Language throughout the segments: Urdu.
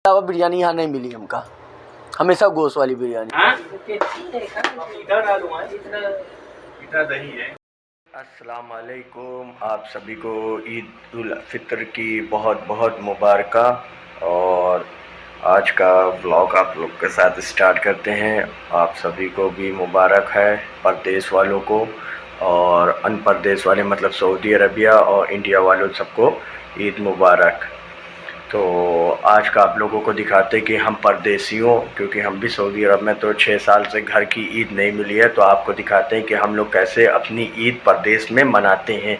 علاوہ بریانی یہاں نہیں ملی ہم کا، ہمیشہ گوشت والی بریانی۔ السلام علیکم، آپ سبھی کو عید الفطر کی بہت بہت مبارکہ۔ اور آج کا ولاگ آپ لوگ کے ساتھ اسٹارٹ کرتے ہیں۔ آپ سبھی کو بھی مبارک ہے، پردیس والوں کو اور ان پردیس والے مطلب سعودی عربیہ اور انڈیا والوں سب کو عید مبارک۔ تو آج کا آپ لوگوں کو دکھاتے کہ ہم پردیسیوں، کیونکہ ہم بھی سعودی عرب میں تو 6 سال سے گھر کی عید نہیں ملی ہے، تو آپ کو دکھاتے ہیں کہ ہم لوگ کیسے اپنی عید پردیس میں مناتے ہیں۔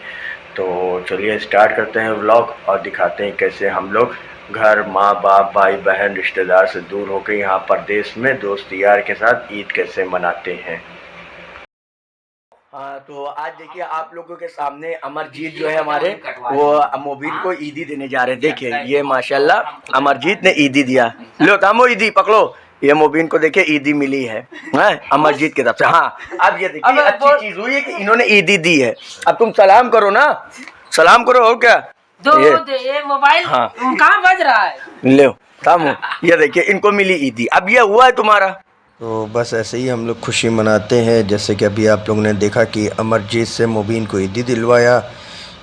تو چلیے اسٹارٹ کرتے ہیں ولاگ اور دکھاتے ہیں کیسے ہم لوگ گھر، ماں باپ، بھائی بہن، رشتہ دار سے دور ہو کے یہاں پردیس میں دوست یار کے ساتھ عید کیسے مناتے ہیں۔ ہاں تو آج دیکھیے آپ لوگوں کے سامنے امرجیت جو ہے ہمارے، وہ مبین کو عیدی دینے جا رہے ہیں۔ دیکھیں یہ ماشاءاللہ امرجیت نے عیدی دیا، لو تامو عیدی پکڑو۔ یہ مبین کو دیکھیں عیدی ملی ہے امرجیت کی طرف سے۔ ہاں اب یہ دیکھیے اچھی چیز ہوئی ہے کہ انہوں نے عیدی دی ہے۔ اب تم سلام کرو نا، سلام کرو اور کیا۔ یہ موبائل کہاں بج رہا ہے؟ لو تامو، یہ دیکھیے ان کو ملی عیدی، اب یہ ہوا ہے تمہارا۔ تو بس ایسے ہی ہم لوگ خوشی مناتے ہیں، جیسے کہ ابھی آپ لوگوں نے دیکھا کہ امرجیت سے مبین کو عیدی دلوایا،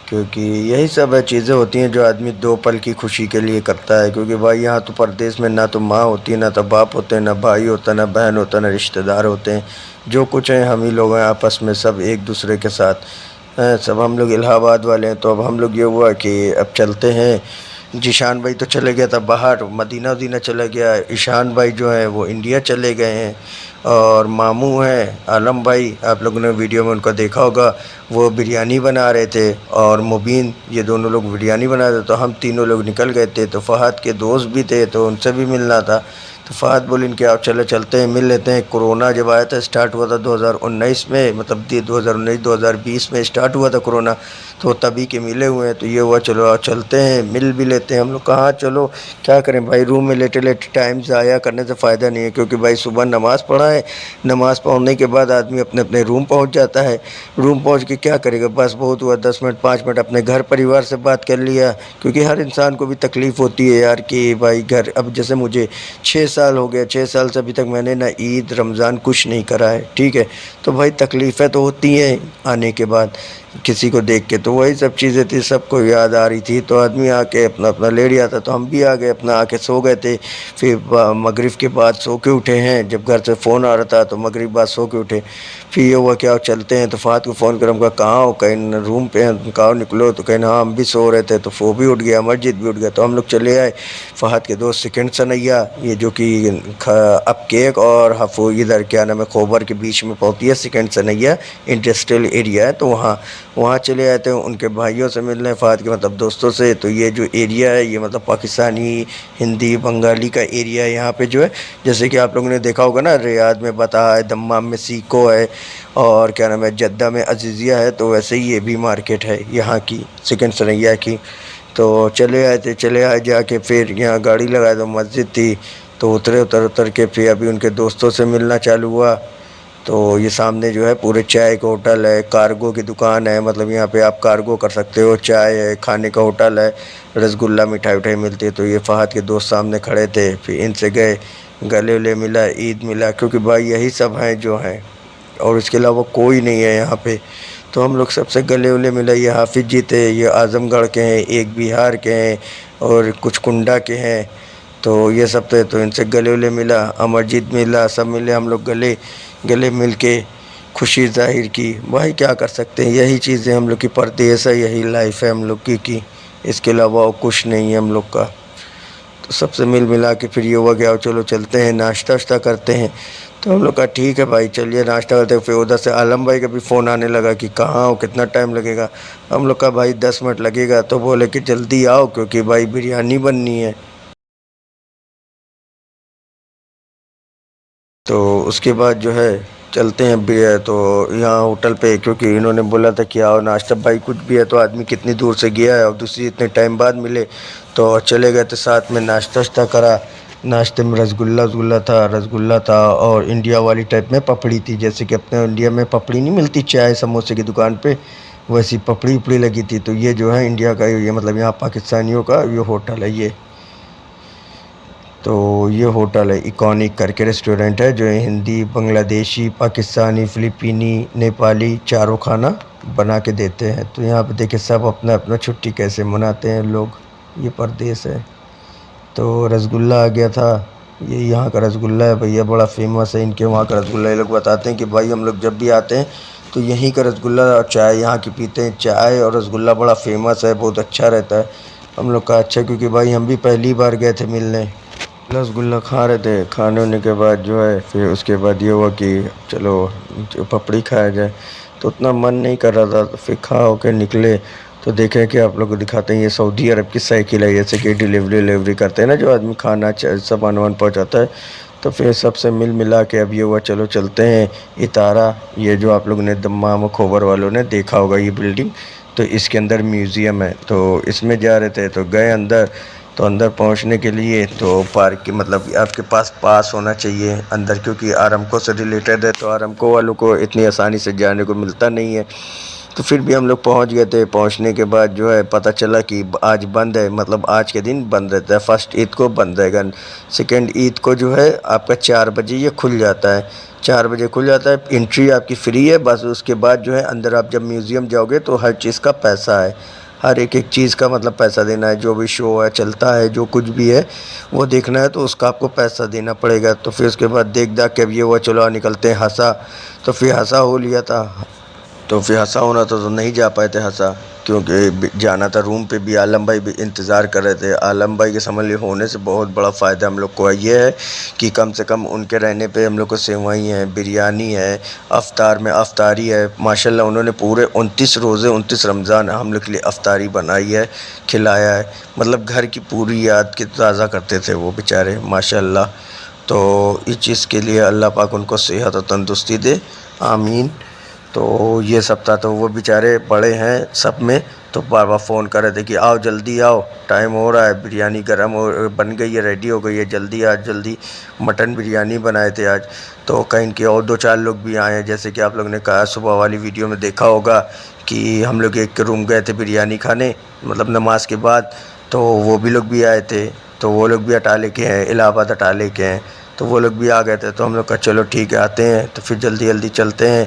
کیونکہ یہی سب چیزیں ہوتی ہیں جو آدمی دو پل کی خوشی کے لیے کرتا ہے۔ کیونکہ بھائی یہاں تو پردیس میں نہ تو ماں ہوتی ہے، نہ تو باپ ہوتے ہیں، نہ بھائی ہوتا ہے، نہ بہن ہوتا ہے، نہ رشتہ دار ہوتے ہیں۔ جو کچھ ہیں ہم ہی لوگ ہیں آپس میں، سب ایک دوسرے کے ساتھ سب ہم لوگ الہ آباد والے ہیں۔ تو اب ہم لوگ یہ ہوا کہ اب چلتے ہیں۔ جیشان بھائی تو چلے گیا تھا باہر، مدینہ چلے گیا۔ ایشان بھائی جو ہیں وہ انڈیا چلے گئے ہیں، اور ماموں ہیں عالم بھائی، آپ لوگوں نے ویڈیو میں ان کو دیکھا ہوگا، وہ بریانی بنا رہے تھے، اور مبین یہ دونوں لوگ بریانی بنا رہے تھے۔ تو ہم تینوں لوگ نکل گئے تھے، تو فہد کے دوست بھی تھے تو ان سے بھی ملنا تھا۔ تو فہد بولے ان کے آپ چلتے ہیں مل لیتے ہیں۔ کورونا جب آیا تھا، اسٹارٹ ہوا تھا 2019 میں، مطلب 2019-2020 میں اسٹارٹ ہوا تھا کورونا، تو تبھی کے ملے ہوئے ہیں۔ تو یہ ہوا چلو چلتے ہیں مل بھی لیتے ہیں۔ ہم لوگ کہاں چلو کیا کریں بھائی، روم میں لیٹے ٹائم ضائع کرنے سے فائدہ نہیں ہے، کیونکہ بھائی صبح نماز پڑھا ہے، نماز پڑھنے کے بعد آدمی اپنے روم پہنچ جاتا ہے۔ روم پہنچ کے کیا کرے گا، بس بہت ہوا 10 منٹ 5 منٹ اپنے گھر پریوار سے بات کر لیا، کیونکہ ہر انسان کو بھی تکلیف ہوتی ہے یار کہ بھائی گھر، اب جیسے مجھے 6 سال ہو گیا، 6 سال سے ابھی تک میں نے نہ عید رمضان کچھ نہیں کرا ہے، ٹھیک ہے، تو بھائی تکلیفیں تو ہوتی ہیں آنے کے بعد کسی کو دیکھ کے۔ تو وہی سب چیزیں تھی، سب کو یاد آ رہی تھی، تو آدمی آ کے اپنا لیٹ جاتا۔ تو ہم بھی آ گئے، اپنا آ کے سو گئے تھے۔ پھر مغرب کے بعد سو کے اٹھے ہیں، جب گھر سے فون آ رہا تھا تو مغرب بعد سو کے اٹھے۔ پھر یہ ہوا کیا چلتے ہیں، تو فہد کو فون کرا، ہم کہا کہاں ہو، کہیں روم پہ ہیں، کہاں نکلو، تو کہیں ہاں ہم بھی سو رہے تھے۔ تو وہ بھی اٹھ گیا، امرجیت بھی اٹھ گیا، تو ہم لوگ چلے آئے فہد کے دوست سیکنڈ سنیا، یہ جو کہ اب کیک اور ادھر کیا نام ہے خوبر کے بیچ میں پڑتی ہے سیکنڈ سنیا، انڈسٹریل ایریا ہے، تو وہاں چلے آئے تھے ان کے بھائیوں سے ملنے، فہد کے مطلب دوستوں سے۔ تو یہ جو ایریا ہے یہ مطلب پاکستانی، ہندی، بنگالی کا ایریا ہے یہاں پہ جو ہے، جیسے کہ آپ لوگوں نے دیکھا ہوگا نا، ریاض میں بتا ہے، دمام میں سیکو ہے، اور کیا نام ہے جدہ میں عزیزیہ ہے، تو ویسے ہی یہ بھی مارکیٹ ہے یہاں کی سیکنڈ سنیا کی۔ تو چلے آئے جا کے، پھر یہاں گاڑی لگائے تو مسجد تھی، تو اتر کے پھر ابھی ان کے دوستوں سے ملنا چالو ہوا۔ تو یہ سامنے جو ہے پورے چائے کا ہوٹل ہے، کارگو کی دکان ہے، مطلب یہاں پہ آپ کارگو کر سکتے ہو، چائے ہے، کھانے کا ہوٹل ہے، رسگلہ مٹھائی ملتی ہے۔ تو یہ فہد کے دوست سامنے کھڑے تھے، پھر ان سے گئے، گلے ملا، عید ملا، کیونکہ بھائی یہی سب ہیں جو ہیں، اور اس کے علاوہ کوئی نہیں ہے یہاں پہ۔ تو ہم لوگ سب سے گلے ملا، یہ حافظ جی تھے، یہ اعظم گڑھ کے ہیں، ایک بہار کے ہیں، اور کچھ کنڈا کے ہیں، تو یہ سب تھے۔ تو ان سے گلے ملا، امرجیت ملا، سب ملے، ہم لوگ گلے مل کے خوشی ظاہر کی۔ بھائی کیا کر سکتے ہیں، یہی چیزیں ہم لوگ کی پردیس ہے، یہی لائف ہے ہم لوگ کی اس کے علاوہ اور کچھ نہیں ہے ہم لوگ کا۔ تو سب سے ملا کے پھر یہ ہوا کہ چلو چلتے ہیں ناشتہ کرتے ہیں۔ تو ہم لوگ کہا ٹھیک ہے بھائی چلیے ناشتہ کرتے ہیں۔ پھر ادھر سے عالم بھائی کا بھی فون آنے لگا کہ کہاں ہو، کتنا ٹائم لگے گا۔ ہم لوگ کہا بھائی 10 منٹ لگے گا، تو بولے کہ جلدی آؤ کیونکہ بھائی بریانی بننی ہے۔ تو اس کے بعد جو ہے چلتے ہیں تو یہاں ہوٹل پہ، کیونکہ انہوں نے بولا تھا کہ آؤ ناشتہ، بھائی کچھ بھی ہے تو آدمی کتنی دور سے گیا ہے اور دوسری اتنے ٹائم بعد ملے، تو چلے گئے تھے ساتھ میں ناشتہ کرا۔ ناشتے میں رسگلہ تھا اور انڈیا والی ٹائپ میں پپڑی تھی، جیسے کہ اپنے انڈیا میں پپڑی نہیں ملتی چائے سموسے کی دکان پہ، ویسی پپڑی لگی تھی۔ تو یہ جو ہے انڈیا کا، یہ مطلب یہاں پاکستانیوں کا یہ ہوٹل ہے یہ۔ تو یہ ہوٹل ہے ایکونک کر کے ریسٹورنٹ ہے جو ہندی، بنگلہ دیشی، پاکستانی، فلپینی، نیپالی چاروں کھانا بنا کے دیتے ہیں۔ تو یہاں پہ دیکھیں سب اپنا اپنا چھٹی کیسے مناتے ہیں لوگ، یہ پردیس ہے۔ تو رسگلہ آ گیا تھا، یہ یہاں کا رسگلہ ہے بھیا، بڑا فیمس ہے ان کے وہاں کا رسگلہ۔ یہ لوگ بتاتے ہیں کہ بھائی ہم لوگ جب بھی آتے ہیں تو یہیں کا رسگلہ اور چائے یہاں کی پیتے ہیں، چائے اور رسگلہ بڑا فیمس ہے، بہت اچھا رہتا ہے۔ ہم لوگ کا اچھا، کیونکہ بھائی ہم بھی پہلی بار گئے تھے ملنے، رسگلہ کھا رہے تھے، کھانے ہونے کے بعد جو ہے پھر اس کے بعد یہ ہوا کہ چلو پپڑی کھایا جائے، تو اتنا من نہیں کر رہا تھا، تو پھر کھا ہو کے نکلے تو دیکھیں کہ آپ لوگ کو دکھاتے ہیں یہ سعودی عرب کی سائیکل ہے، جیسے کہ ڈیلیوری کرتے ہیں نا جو آدمی کھانا سامان وان پہنچاتا ہے۔ تو پھر سب سے مل ملا کے اب یہ ہوا چلو چلتے ہیں اتارا، یہ جو آپ لوگ نے دمام و کھوبر والوں نے دیکھا ہوگا یہ بلڈنگ، تو اس کے اندر میوزیم ہے، تو اس میں جا رہے تھے تو گئے اندر۔ تو اندر پہنچنے کے لیے تو پارک کی مطلب آپ کے پاس ہونا چاہیے اندر، کیونکہ آرامکو سے ریلیٹڈ ہے، تو آرامکو والوں کو اتنی آسانی سے جانے کو ملتا نہیں ہے۔ تو پھر بھی ہم لوگ پہنچ گئے تھے، پہنچنے کے بعد جو ہے پتہ چلا کہ آج بند ہے، مطلب آج کے دن بند رہتا ہے، فرسٹ عید کو بند رہے گا، سیکنڈ عید کو جو ہے آپ کا 4 بجے یہ کھل جاتا ہے، 4 بجے کھل جاتا ہے، انٹری آپ کی فری ہے بس۔ اس کے بعد جو ہے اندر آپ جب میوزیم جاؤ گے تو ہر چیز کا پیسہ ہے، ہر ایک چیز کا مطلب پیسہ دینا ہے، جو بھی شو ہے چلتا ہے جو کچھ بھی ہے وہ دیکھنا ہے تو اس کا آپ کو پیسہ دینا پڑے گا۔ تو پھر اس کے بعد دیکھ داکھ کے اب یہ ہوا چلو نکلتے ہیں ہنسا، تو پھر ہنسا ہو لیا تھا، تو پھر ہنسا ہونا تو نہیں جا پائے تھے ہنسا، کیونکہ جانا تھا روم پہ بھی، عالم بھائی بھی انتظار کر رہے تھے۔ عالم بھائی کے سمجھ لیے ہونے سے بہت بڑا فائدہ ہم لوگ کو یہ ہے کہ کم سے کم ان کے رہنے پہ ہم لوگ کو سیوئی ہیں، بریانی ہے، افطار میں افطاری ہے، ماشاءاللہ انہوں نے پورے 29 روزے 29 رمضان ہم لوگ کے لیے افطاری بنائی ہے، کھلایا ہے، مطلب گھر کی پوری یاد کی تازہ کرتے تھے وہ بیچارے ماشاءاللہ۔ تو اس چیز کے لیے اللہ پاک ان کو صحت و تندرستی دے، آمین۔ تو یہ سب تھا، تو وہ بیچارے بڑے ہیں سب میں، تو بار بار فون کر رہے تھے کہ آؤ جلدی آؤ، ٹائم ہو رہا ہے، بریانی گرم بن گئی ہے، ریڈی ہو گئی ہے، جلدی جلدی۔ مٹن بریانی بنائے تھے آج، تو کہیں کے اور 2-4 لوگ بھی آئے ہیں، جیسے کہ آپ لوگ نے کہا صبح والی ویڈیو میں دیکھا ہوگا کہ ہم لوگ ایک روم گئے تھے بریانی کھانے، مطلب نماز کے بعد، تو وہ بھی لوگ بھی آئے تھے، تو وہ لوگ بھی اٹالے کے ہیں، الہ آباد اٹالے کے ہیں، تو وہ لوگ بھی آ گئے تھے، تو ہم لوگ کہا چلو ٹھیک ہے آتے ہیں، تو پھر جلدی جلدی چلتے ہیں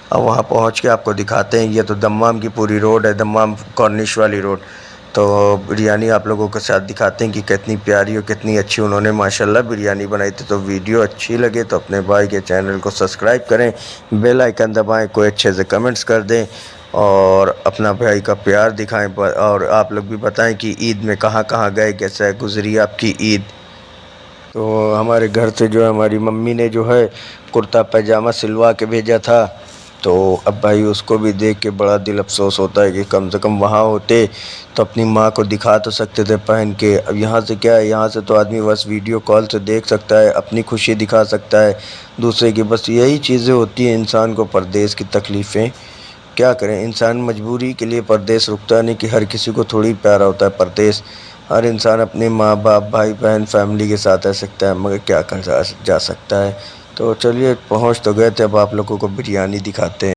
اور وہاں پہنچ کے آپ کو دکھاتے ہیں۔ یہ تو دمام کی پوری روڈ ہے، دمام کارنش والی روڈ، تو بریانی آپ لوگوں کے ساتھ دکھاتے ہیں کہ کتنی پیاری اور کتنی اچھی انہوں نے ماشاءاللہ بریانی بنائی تھی۔ تو ویڈیو اچھی لگے تو اپنے بھائی کے چینل کو سبسکرائب کریں، بیل آئیکن دبائیں، کوئی اچھے سے کمنٹس کر دیں اور اپنا بھائی کا پیار دکھائیں، اور آپ لوگ بھی بتائیں کہ عید میں کہاں کہاں گئے، کیسے گزری آپ کی عید۔ تو ہمارے گھر سے جو ہے ہماری ممی نے جو ہے کرتا پائجامہ سلوا کے بھیجا تھا، تو اب بھائی اس کو بھی دیکھ کے بڑا دل افسوس ہوتا ہے کہ کم سے کم وہاں ہوتے تو اپنی ماں کو دکھا تو سکتے تھے پہن کے۔ اب یہاں سے کیا ہے، یہاں سے تو آدمی بس ویڈیو کال سے دیکھ سکتا ہے، اپنی خوشی دکھا سکتا ہے دوسرے کی، بس یہی چیزیں ہوتی ہیں انسان کو پردیس کی تکلیفیں۔ کیا کریں، انسان مجبوری کے لیے پردیس رکتا نہیں، کہ ہر کسی کو تھوڑی پیارا ہوتا ہے پردیس، ہر انسان اپنے ماں باپ بھائی بہن فیملی کے ساتھ رہ سکتا ہے، مگر کیا کر جا سکتا ہے۔ تو چلیے پہنچ تو گئے تھے، اب آپ لوگوں کو بریانی دکھاتے ہیں۔